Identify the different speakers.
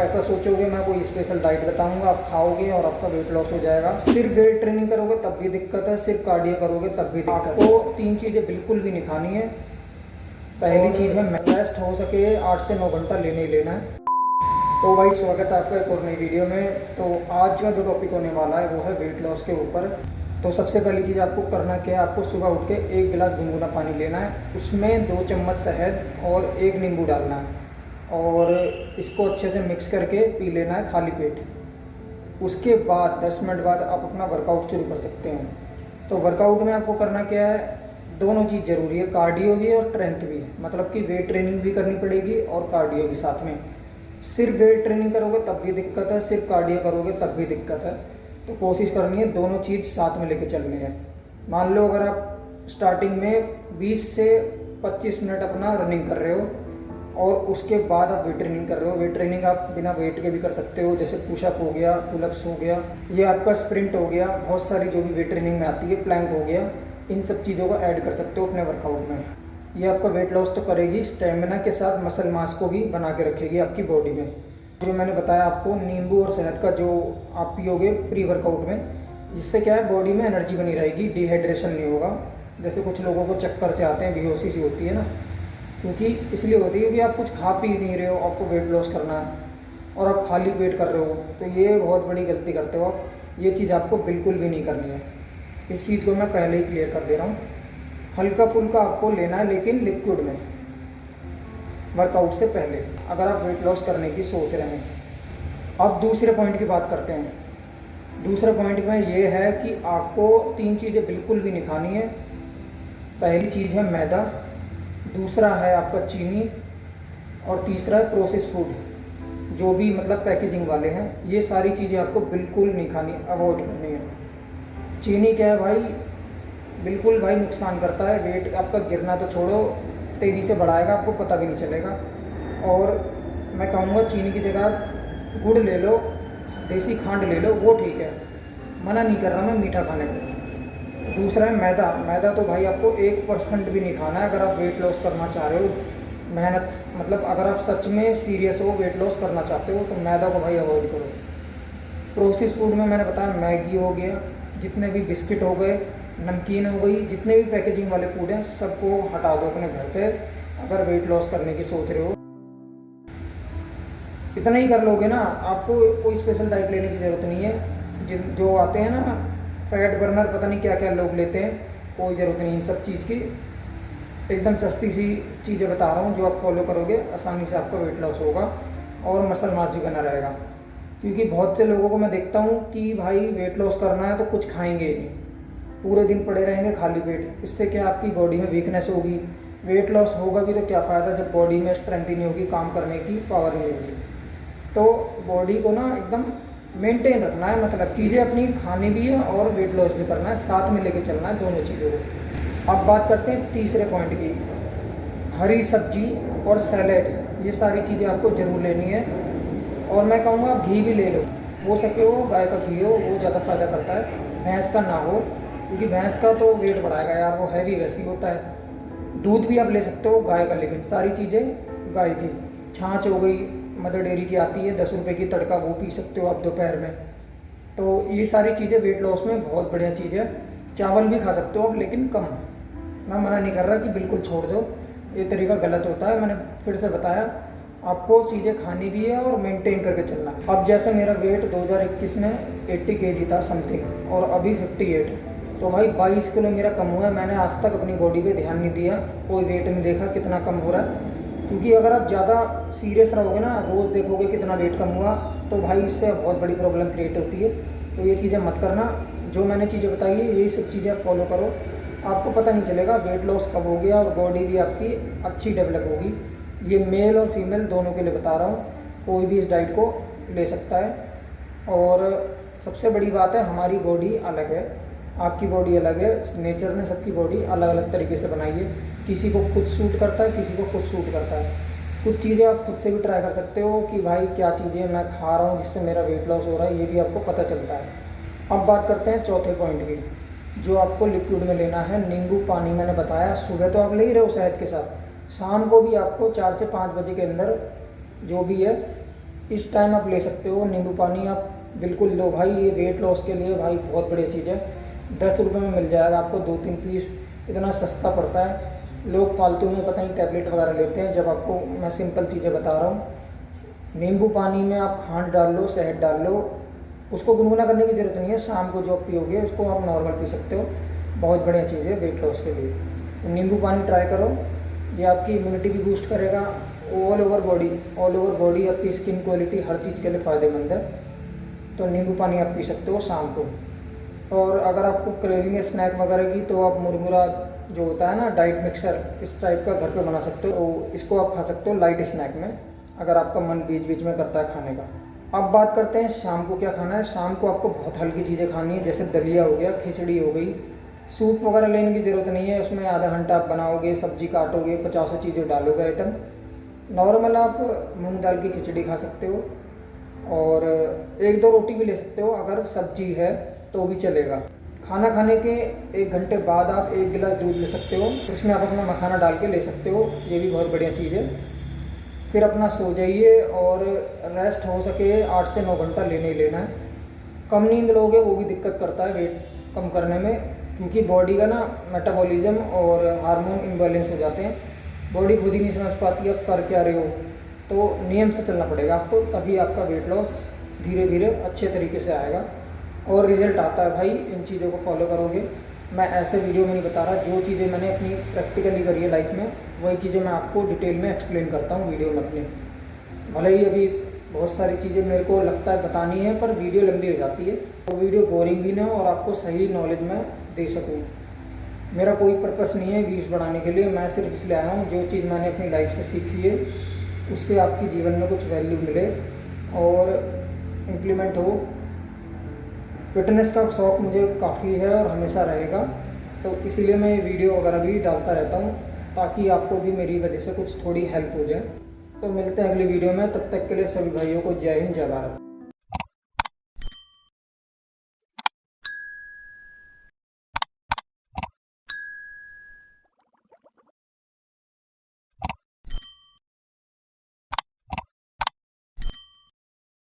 Speaker 1: ऐसा सोचोगे मैं कोई स्पेशल डाइट बताऊंगा, आप खाओगे और आपका वेट लॉस हो जाएगा। सिर्फ वेट ट्रेनिंग करोगे तब भी दिक्कत है, सिर्फ कार्डियो करोगे तब भी दिक्कत है। आपको 3 चीज़ें बिल्कुल भी नहीं खानी है। पहली चीज़ है रेस्ट, हो सके 8 से 9 घंटा लेना ही लेना है। तो भाई स्वागत है आपका एक और नई वीडियो में। तो आज का जो टॉपिक होने वाला है वो है वेट लॉस के ऊपर। तो सबसे पहली चीज़ आपको करना क्या है, आपको सुबह उठ के 1 गिलास गुनगुना पानी लेना है, उसमें 2 चम्मच शहद और 1 नींबू डालना है और इसको अच्छे से मिक्स करके पी लेना है खाली पेट। उसके बाद 10 मिनट बाद आप अपना वर्कआउट शुरू कर सकते हैं। तो वर्कआउट में आपको करना क्या है, दोनों चीज़ ज़रूरी है, कार्डियो भी और स्ट्रेंथ भी, मतलब कि वेट ट्रेनिंग भी करनी पड़ेगी और कार्डियो भी साथ में। सिर्फ वेट ट्रेनिंग करोगे तब भी दिक्कत है, सिर्फ कार्डियो करोगे तब भी दिक्कत है। तो कोशिश करनी है दोनों चीज़ साथ में लेके चलनी है। मान लो अगर आप स्टार्टिंग में 20 से 25 मिनट अपना रनिंग कर रहे हो और उसके बाद आप वेट ट्रेनिंग कर रहे हो। वेट ट्रेनिंग आप बिना वेट के भी कर सकते हो, जैसे पुशअप हो गया, पुलअप्स हो गया, ये आपका स्प्रिंट हो गया, बहुत सारी जो भी वेट ट्रेनिंग में आती है, प्लैंक हो गया, इन सब चीज़ों को ऐड कर सकते हो अपने वर्कआउट में। ये आपका वेट लॉस तो करेगी, स्टेमिना के साथ मसल मास को भी बना के रखेगी आपकी बॉडी में। जो मैंने बताया आपको नींबू और शहद का जो आप पियोगे प्री वर्कआउट में, इससे क्या है बॉडी में एनर्जी बनी रहेगी, डिहाइड्रेशन नहीं होगा। जैसे कुछ लोगों को चक्कर से आते हैं, बेहोशी सी होती है ना, क्योंकि इसलिए होती है कि आप कुछ खा पी नहीं रहे हो, आपको वेट लॉस करना है और आप खाली पेट कर रहे हो, तो ये बहुत बड़ी गलती करते हो आप। ये चीज़ आपको बिल्कुल भी नहीं करनी है। इस चीज़ को मैं पहले ही क्लियर कर दे रहा हूँ। हल्का फुल्का आपको लेना है, लेकिन लिक्विड में, वर्कआउट से पहले, अगर आप वेट लॉस करने की सोच रहे हैं। अब दूसरे पॉइंट की बात करते हैं। दूसरे पॉइंट में ये है कि आपको 3 चीज़ें बिल्कुल भी नहीं खानी है। पहली चीज़ है मैदा, दूसरा है आपका चीनी और तीसरा है प्रोसेस फूड, जो भी मतलब पैकेजिंग वाले हैं। ये सारी चीज़ें आपको बिल्कुल नहीं खानी, अवॉइड करनी है। चीनी क्या है भाई, बिल्कुल भाई नुकसान करता है, वेट आपका गिरना तो छोड़ो, तेज़ी से बढ़ाएगा, आपको पता भी नहीं चलेगा। और मैं कहूँगा चीनी की जगह आप गुड़ ले लो, देसी खांड ले लो, वो ठीक है, मना नहीं कर रहा मैं मीठा खाने को। दूसरा है मैदा। मैदा तो भाई आपको 1% भी नहीं खाना है अगर आप वेट लॉस करना चाह रहे हो। मेहनत मतलब अगर आप सच में सीरियस हो, वेट लॉस करना चाहते हो, तो मैदा को भाई अवॉइड करो। प्रोसेस फूड में मैंने बताया मैगी हो गया, जितने भी बिस्किट हो गए, नमकीन हो गई, जितने भी पैकेजिंग वाले फूड हैं सबको हटा दो अपने घर से अगर वेट लॉस करने की सोच रहे हो। इतना ही कर लोगे ना, आपको कोई स्पेशल डाइट लेने की ज़रूरत नहीं है। जो आते हैं ना फैट बर्नर, पता नहीं क्या क्या लोग लेते हैं, कोई ज़रूरत नहीं इन सब चीज़ की। एकदम सस्ती सी चीज़ें बता रहा हूँ, जो आप फॉलो करोगे आसानी से आपका वेट लॉस होगा और मसल मास भी बना रहेगा। क्योंकि बहुत से लोगों को मैं देखता हूँ कि भाई वेट लॉस करना है तो कुछ खाएंगे ही नहीं, पूरे दिन पड़े रहेंगे खाली पेट। इससे क्या आपकी बॉडी में वीकनेस होगी, वेट लॉस होगा भी तो क्या फ़ायदा जब बॉडी में स्ट्रेंथ ही नहीं होगी, काम करने की पावर नहीं होगी। तो बॉडी को ना एकदम मेंटेन रखना है, मतलब चीज़ें अपनी खानी भी है और वेट लॉस भी करना है, साथ में लेके चलना है दोनों चीज़ों को। अब बात करते हैं तीसरे पॉइंट की, हरी सब्जी और सैलेड। ये सारी चीज़ें आपको ज़रूर लेनी है। और मैं कहूँगा आप घी भी ले लो, हो सके हो गाय का घी हो, वो ज़्यादा फ़ायदा करता है, भैंस का ना हो, क्योंकि भैंस का तो वेट बढ़ाएगा यार, वो हैवी वैसी होता है। दूध भी आप ले सकते हो गाय का, लेकिन सारी चीज़ें गाय की। छाछ हो गई, मदर डेयरी की आती है 10 रुपये की तड़का, वो पी सकते हो आप दोपहर में। तो ये सारी चीज़ें वेट लॉस में बहुत बढ़िया चीज़ है। चावल भी खा सकते हो आप, लेकिन कम। मैं मना नहीं कर रहा कि बिल्कुल छोड़ दो, ये तरीका गलत होता है। मैंने फिर से बताया, आपको चीज़ें खानी भी है और मेंटेन करके चलना है। अब जैसे मेरा वेट 2021 में 80 kg था समथिंग और अभी 58, तो भाई 22 किलो मेरा कम हुआ है। मैंने आज तक अपनी बॉडी पे ध्यान नहीं दिया, कोई वेट नहीं देखा कितना कम हो रहा है। क्योंकि अगर आप ज़्यादा सीरियस रहोगे ना, रोज़ देखोगे कितना वेट कम हुआ, तो भाई इससे बहुत बड़ी प्रॉब्लम क्रिएट होती है। तो ये चीज़ें मत करना। जो मैंने चीज़ें बताई है यही सब चीज़ें आप फॉलो करो, आपको पता नहीं चलेगा वेट लॉस कब हो गया और बॉडी भी आपकी अच्छी डेवलप होगी। ये मेल और फीमेल दोनों के लिए बता रहा हूँ, कोई भी इस डाइट को ले सकता है। और सबसे बड़ी बात है, हमारी बॉडी अलग है, आपकी बॉडी अलग है, नेचर ने सबकी बॉडी अलग अलग तरीके से बनाई है। किसी को कुछ सूट करता है, किसी को कुछ सूट करता है। कुछ चीज़ें आप खुद से भी ट्राई कर सकते हो कि भाई क्या चीज़ें मैं खा रहा हूँ जिससे मेरा वेट लॉस हो रहा है, ये भी आपको पता चलता है। अब बात करते हैं चौथे पॉइंट की, जो आपको लिक्विड में लेना है। नींबू पानी मैंने बताया, सुबह तो आप ले ही रहे हो शहद के साथ, शाम को भी आपको 4 से 5 बजे के अंदर जो भी है इस टाइम आप ले सकते हो नींबू पानी, आप बिल्कुल लो भाई, ये वेट लॉस के लिए भाई बहुत बढ़िया चीज़ है। 10 रुपये में मिल जाएगा आपको 2-3 पीस, इतना सस्ता पड़ता है। लोग फालतू में पता नहीं टैबलेट वगैरह लेते हैं, जब आपको मैं सिंपल चीज़ें बता रहा हूँ। नींबू पानी में आप खांड डाल लो, शहद डाल लो, उसको गुनगुना करने की ज़रूरत नहीं है, शाम को जो आप पियोगे उसको आप नॉर्मल पी सकते हो। बहुत बढ़िया चीज़ है वेट लॉस के लिए, तो नींबू पानी ट्राई करो। ये आपकी इम्यूनिटी भी बूस्ट करेगा, ऑल ओवर बॉडी आपकी स्किन क्वालिटी हर चीज़ के लिए फ़ायदेमंद है। तो नींबू पानी आप पी सकते हो शाम को। और अगर आपको क्रेविंग है स्नैक वगैरह की, तो आप मुरमुरा जो होता है ना डाइट मिक्सर, इस टाइप का घर पे बना सकते हो, तो इसको आप खा सकते हो लाइट स्नैक में, अगर आपका मन बीच बीच में करता है खाने का। अब बात करते हैं शाम को क्या खाना है। शाम को आपको बहुत हल्की चीज़ें खानी है, जैसे दलिया हो गया, खिचड़ी हो गई। सूप वगैरह लेने की ज़रूरत नहीं है, उसमें आधा घंटा आप बनाओगे, सब्जी काटोगे, 50 चीज़ें डालोगे आइटम। नॉर्मल आप मूंग दाल की खिचड़ी खा सकते हो, और 1-2 रोटी भी ले सकते हो, अगर सब्जी है तो भी चलेगा। खाना खाने के 1 घंटे बाद आप 1 गिलास दूध ले सकते हो, उसमें आप अपना मखाना डाल के ले सकते हो, ये भी बहुत बढ़िया चीज़ है। फिर अपना सो जाइए, और रेस्ट हो सके 8 से 9 घंटा लेना ही लेना है। कम नींद लोगे वो भी दिक्कत करता है वेट कम करने में, क्योंकि बॉडी का ना मेटाबॉलिज्म और हार्मोन इम्बैलेंस हो जाते हैं। बॉडी खुद ही नहीं समझ पाती आप कर क्या रहे हो, तो नियम से चलना पड़ेगा आपको, तभी आपका वेट लॉस धीरे धीरे अच्छे तरीके से आएगा और रिजल्ट आता है भाई। इन चीज़ों को फॉलो करोगे। मैं ऐसे वीडियो में नहीं बता रहा, जो चीज़ें मैंने अपनी प्रैक्टिकली करी है लाइफ में, वही चीज़ें मैं आपको डिटेल में एक्सप्लेन करता हूँ वीडियो में अपने। भले ही अभी बहुत सारी चीज़ें मेरे को लगता है बतानी है, पर वीडियो लंबी हो जाती है, तो वीडियो बोरिंग भी ना हो और आपको सही नॉलेज मैं दे सकूँ। मेरा कोई पर्पस नहीं है व्यूज़ बढ़ाने के लिए, मैं सिर्फ इसलिए आया हूँ जो चीज़ मैंने अपनी लाइफ से सीखी है उससे आपकी जीवन में कुछ वैल्यू मिले और इम्प्लीमेंट हो। फिटनेस का शौक़ मुझे काफ़ी है और हमेशा रहेगा, तो इसीलिए मैं वीडियो वगैरह भी डालता रहता हूँ, ताकि आपको भी मेरी वजह से कुछ थोड़ी हेल्प हो जाए। तो मिलते हैं अगली वीडियो में, तब तक के लिए सभी भाइयों को जय हिंद, जय भारत।